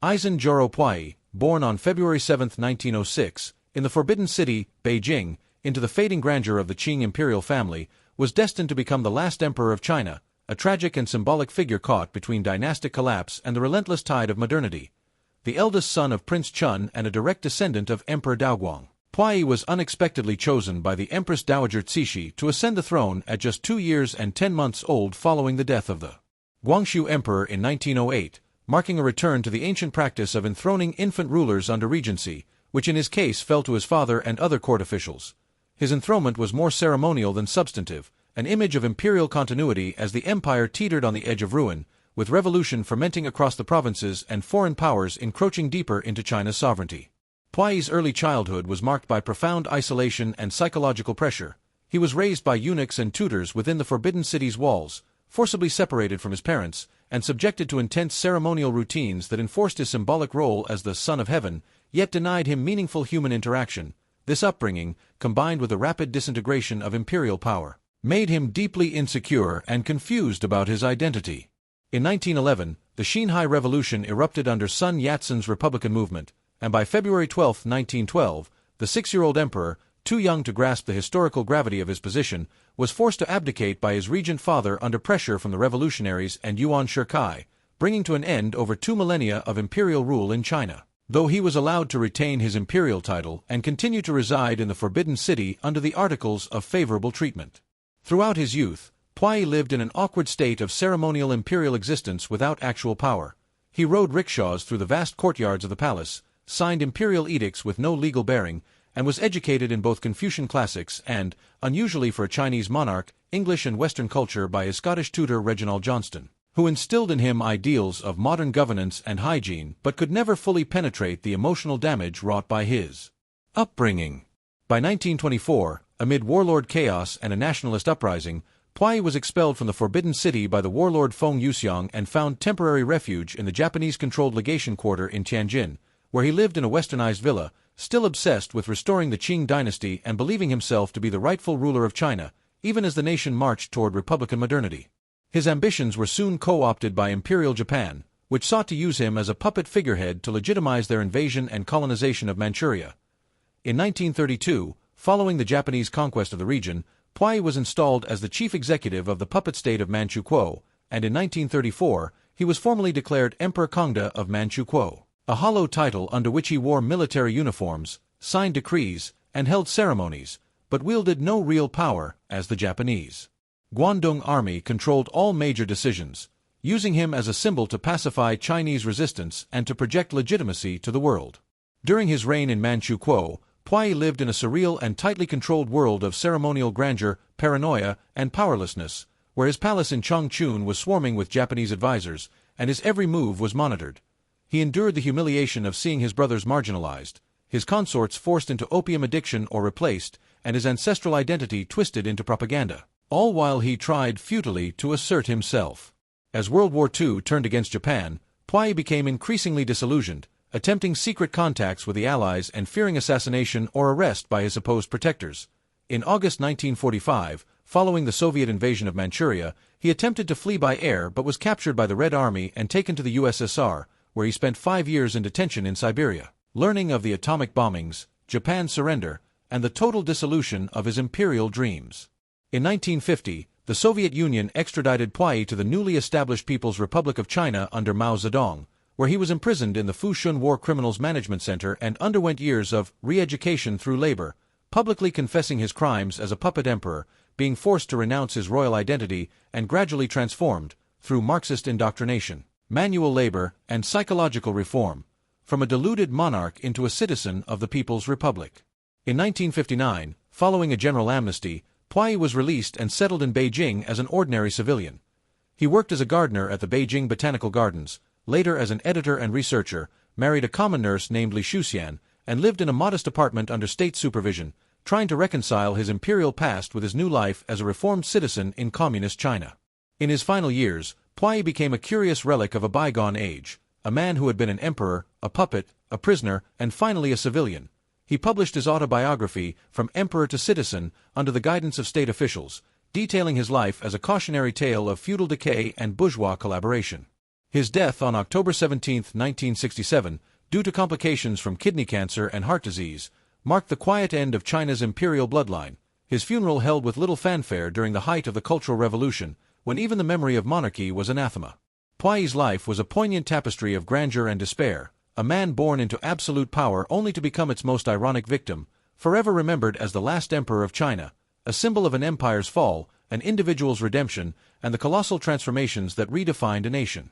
Aizen Joro Puyi, born on February 7, 1906, in the Forbidden City, Beijing, into the fading grandeur of the Qing Imperial family, was destined to become the last emperor of China, a tragic and symbolic figure caught between dynastic collapse and the relentless tide of modernity. The eldest son of Prince Chun and a direct descendant of Emperor Daoguang, Puyi was unexpectedly chosen by the Empress Dowager Cixi to ascend the throne at just 2 years and 10 months old following the death of the Guangxu Emperor in 1908, marking a return to the ancient practice of enthroning infant rulers under regency, which in his case fell to his father and other court officials. His enthronement was more ceremonial than substantive, an image of imperial continuity as the empire teetered on the edge of ruin, with revolution fermenting across the provinces and foreign powers encroaching deeper into China's sovereignty. Puyi's early childhood was marked by profound isolation and psychological pressure. He was raised by eunuchs and tutors within the Forbidden City's walls, forcibly separated from his parents, and subjected to intense ceremonial routines that enforced his symbolic role as the Son of Heaven, yet denied him meaningful human interaction. This upbringing, combined with the rapid disintegration of imperial power, made him deeply insecure and confused about his identity. In 1911, the Xinhai Revolution erupted under Sun Yat-sen's Republican movement, and by February 12, 1912, the 6-year-old emperor, too young to grasp the historical gravity of his position, was forced to abdicate by his regent father under pressure from the revolutionaries and Yuan Shikai, bringing to an end over 2 millennia of imperial rule in China. Though he was allowed to retain his imperial title and continue to reside in the Forbidden City under the Articles of Favorable Treatment. Throughout his youth, Puyi lived in an awkward state of ceremonial imperial existence without actual power. He rode rickshaws through the vast courtyards of the palace, signed imperial edicts with no legal bearing, and was educated in both Confucian classics and, unusually for a Chinese monarch, English and Western culture by his Scottish tutor Reginald Johnston, who instilled in him ideals of modern governance and hygiene but could never fully penetrate the emotional damage wrought by his upbringing. By 1924, amid warlord chaos and a nationalist uprising, Puyi was expelled from the Forbidden City by the warlord Feng Yuxiang and found temporary refuge in the Japanese-controlled legation quarter in Tianjin, where he lived in a westernized villa, still obsessed with restoring the Qing Dynasty and believing himself to be the rightful ruler of China, even as the nation marched toward republican modernity. His ambitions were soon co-opted by Imperial Japan, which sought to use him as a puppet figurehead to legitimize their invasion and colonization of Manchuria. In 1932, following the Japanese conquest of the region, Puyi was installed as the chief executive of the puppet state of Manchukuo, and in 1934, he was formally declared Emperor Kongde of Manchukuo, a hollow title under which he wore military uniforms, signed decrees, and held ceremonies, but wielded no real power, as the Japanese Guangdong Army controlled all major decisions, using him as a symbol to pacify Chinese resistance and to project legitimacy to the world. During his reign in Manchukuo, Puyi lived in a surreal and tightly controlled world of ceremonial grandeur, paranoia, and powerlessness, where his palace in Chongqing was swarming with Japanese advisors, and his every move was monitored. He endured the humiliation of seeing his brothers marginalized, his consorts forced into opium addiction or replaced, and his ancestral identity twisted into propaganda, all while he tried futilely to assert himself. As World War II turned against Japan, Puyi became increasingly disillusioned, attempting secret contacts with the Allies and fearing assassination or arrest by his supposed protectors. In August 1945, following the Soviet invasion of Manchuria, he attempted to flee by air but was captured by the Red Army and taken to the USSR, where he spent 5 years in detention in Siberia, learning of the atomic bombings, Japan's surrender, and the total dissolution of his imperial dreams. In 1950, the Soviet Union extradited Puyi to the newly established People's Republic of China under Mao Zedong, where he was imprisoned in the Fushun War Criminals Management Center and underwent years of re-education through labor, publicly confessing his crimes as a puppet emperor, being forced to renounce his royal identity, and gradually transformed, through Marxist indoctrination, manual labor, and psychological reform, from a deluded monarch into a citizen of the People's Republic. In 1959, following a general amnesty, Puyi was released and settled in Beijing as an ordinary civilian. He worked as a gardener at the Beijing Botanical Gardens, later as an editor and researcher, married a common nurse named Li Shuxian, and lived in a modest apartment under state supervision, trying to reconcile his imperial past with his new life as a reformed citizen in communist China. In his final years, Puyi became a curious relic of a bygone age, a man who had been an emperor, a puppet, a prisoner, and finally a civilian. He published his autobiography, From Emperor to Citizen, under the guidance of state officials, detailing his life as a cautionary tale of feudal decay and bourgeois collaboration. His death on October 17, 1967, due to complications from kidney cancer and heart disease, marked the quiet end of China's imperial bloodline. His funeral held with little fanfare during the height of the Cultural Revolution, when even the memory of monarchy was anathema. Puyi's life was a poignant tapestry of grandeur and despair, a man born into absolute power only to become its most ironic victim, forever remembered as the last emperor of China, a symbol of an empire's fall, an individual's redemption, and the colossal transformations that redefined a nation.